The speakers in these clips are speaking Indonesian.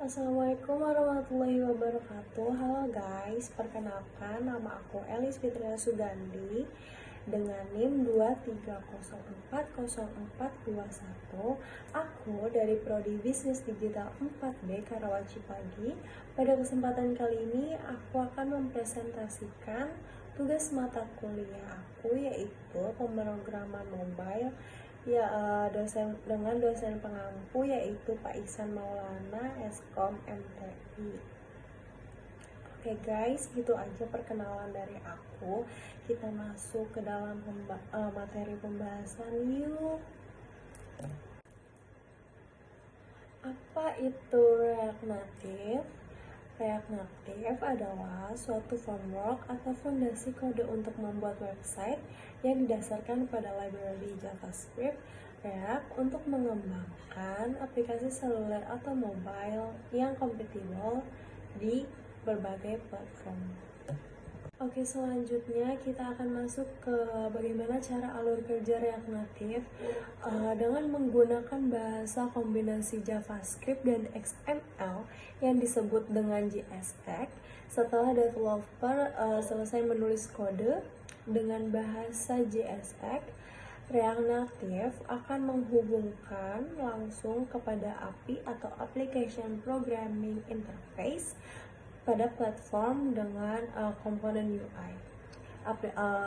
Assalamualaikum warahmatullahi wabarakatuh. Halo guys, perkenalkan nama aku Elis Fitria Sugandi dengan NIM 230400421. Aku dari Prodi Bisnis Digital 4B Karawang Cipagi. Pada kesempatan kali ini aku akan mempresentasikan tugas mata kuliah aku, yaitu pemrograman mobile dengan dosen pengampu, yaitu Pak Ihsan Maulana, Eskom MTI. Oke guys, gitu aja perkenalan dari aku. Kita masuk ke dalam materi pembahasan yuk. Apa itu React Native? React Native adalah suatu framework atau fondasi kode untuk membuat website yang didasarkan pada library JavaScript React untuk mengembangkan aplikasi seluler atau mobile yang kompatibel di berbagai platform. Oke, selanjutnya kita akan masuk ke bagaimana cara alur kerja React Native dengan menggunakan bahasa kombinasi JavaScript dan XML yang disebut dengan JSX. Setelah developer selesai menulis kode dengan bahasa JSX, React Native akan menghubungkan langsung kepada API atau Application Programming Interface pada platform dengan komponen UI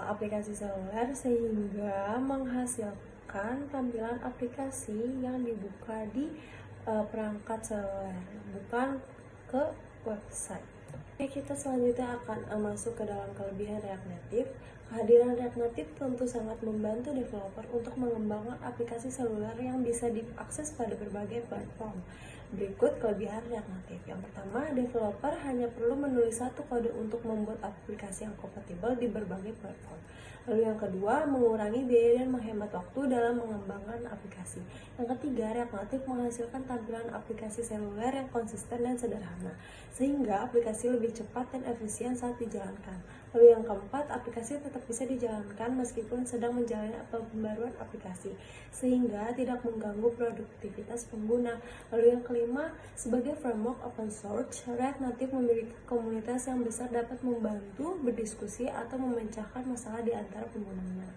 aplikasi seluler, sehingga menghasilkan tampilan aplikasi yang dibuka di perangkat seluler, bukan ke website. Oke, kita selanjutnya akan masuk ke dalam kelebihan React Native. Kehadiran React Native tentu sangat membantu developer untuk mengembangkan aplikasi seluler yang bisa diakses pada berbagai platform. Berikut kelebihan React Native. Yang pertama, developer hanya perlu menulis satu kode untuk membuat aplikasi yang kompatibel di berbagai platform. Lalu yang kedua, mengurangi biaya dan menghemat waktu dalam mengembangkan aplikasi. Yang ketiga, React Native menghasilkan tampilan aplikasi seluler yang konsisten dan sederhana, sehingga aplikasi lebih cepat dan efisien saat dijalankan. Lalu yang keempat, aplikasi tetap bisa dijalankan meskipun sedang menjalani pembaruan aplikasi, sehingga tidak mengganggu produktivitas pengguna. Lalu yang kelima, sebagai framework open source, React Native memiliki komunitas yang besar dapat membantu berdiskusi atau memecahkan masalah di antara penggunanya.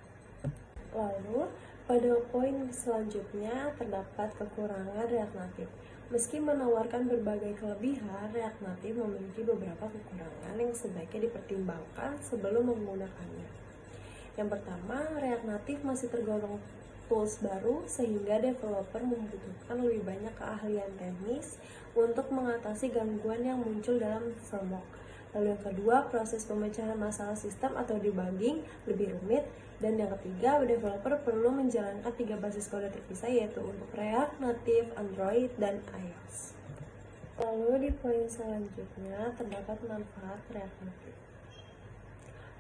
Lalu, pada poin selanjutnya terdapat kekurangan React Native. Meski menawarkan berbagai kelebihan, React Native memiliki beberapa kekurangan yang sebaiknya dipertimbangkan sebelum menggunakannya. Yang pertama, React Native masih tergolong tools baru, sehingga developer membutuhkan lebih banyak keahlian teknis untuk mengatasi gangguan yang muncul dalam framework. Lalu yang kedua, proses pemecahan masalah sistem atau debugging lebih rumit. Dan yang ketiga, developer perlu menjalankan 3 basis kode terpisah, yaitu untuk React Native, Android, dan iOS. Lalu di poin selanjutnya terdapat manfaat React Native.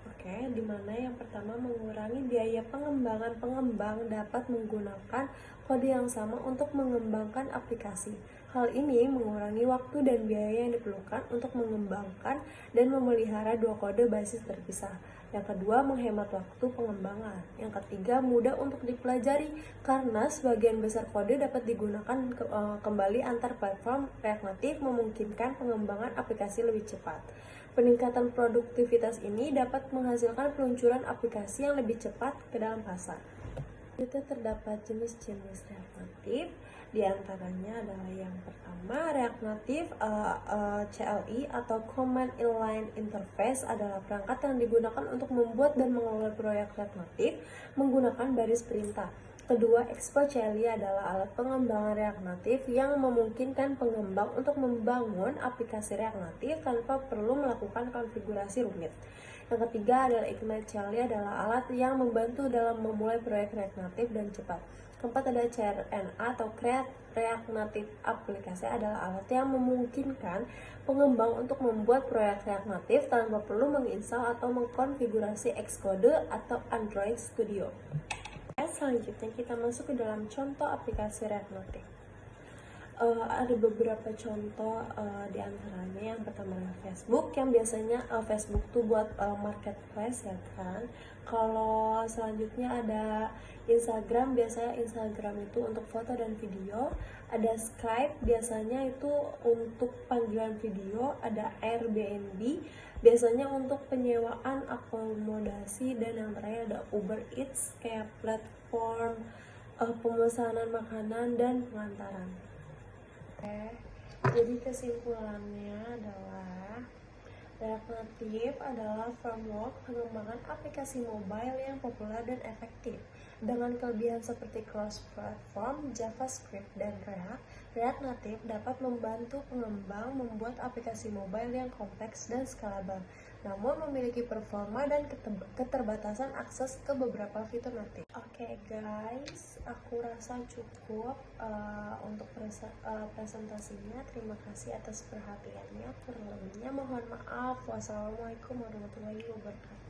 Oke, di mana yang pertama, mengurangi biaya pengembangan. Pengembang dapat menggunakan kode yang sama untuk mengembangkan aplikasi. Hal ini mengurangi waktu dan biaya yang diperlukan untuk mengembangkan dan memelihara 2 kode basis terpisah. Yang kedua, menghemat waktu pengembangan. Yang ketiga, mudah untuk dipelajari karena sebagian besar kode dapat digunakan kembali antar platform. React Native memungkinkan pengembangan aplikasi lebih cepat. Peningkatan produktivitas ini dapat menghasilkan peluncuran aplikasi yang lebih cepat ke dalam pasar. Itu terdapat jenis-jenis React Native. Di antaranya adalah yang pertama, React Native CLI atau Command Inline Interface adalah perangkat yang digunakan untuk membuat dan mengelola proyek React Native menggunakan baris perintah. Kedua, Expo CLI adalah alat pengembangan React Native yang memungkinkan pengembang untuk membangun aplikasi React Native tanpa perlu melakukan konfigurasi rumit. Yang ketiga adalah Ignite CLI adalah alat yang membantu dalam memulai proyek React Native dan cepat. Keempat ada CRNA atau Create React Native Aplikasi adalah alat yang memungkinkan pengembang untuk membuat proyek React Native tanpa perlu menginstal atau mengkonfigurasi Xcode atau Android Studio. Selanjutnya kita masuk ke dalam contoh aplikasi React Native. Ada beberapa contoh, di antaranya yang pertama adalah Facebook, yang biasanya Facebook tuh buat marketplace ya kan. Kalau selanjutnya ada Instagram, biasanya Instagram itu untuk foto dan video. Ada Skype, biasanya itu untuk panggilan video. Ada Airbnb, biasanya untuk penyewaan akomodasi. Dan yang terakhir ada Uber Eats, kayak platform pemesanan makanan dan pengantaran. Oke, jadi kesimpulannya adalah React Native adalah framework pengembangan aplikasi mobile yang populer dan efektif. Dengan kelebihan seperti cross-platform, JavaScript, dan React Native dapat membantu pengembang membuat aplikasi mobile yang kompleks dan scalable, namun memiliki performa dan keterbatasan akses ke beberapa fitur natif. Oke guys, aku rasa cukup untuk presentasinya. Terima kasih atas perhatiannya. Kurang lebihnya mohon maaf. Wassalamualaikum warahmatullahi wabarakatuh.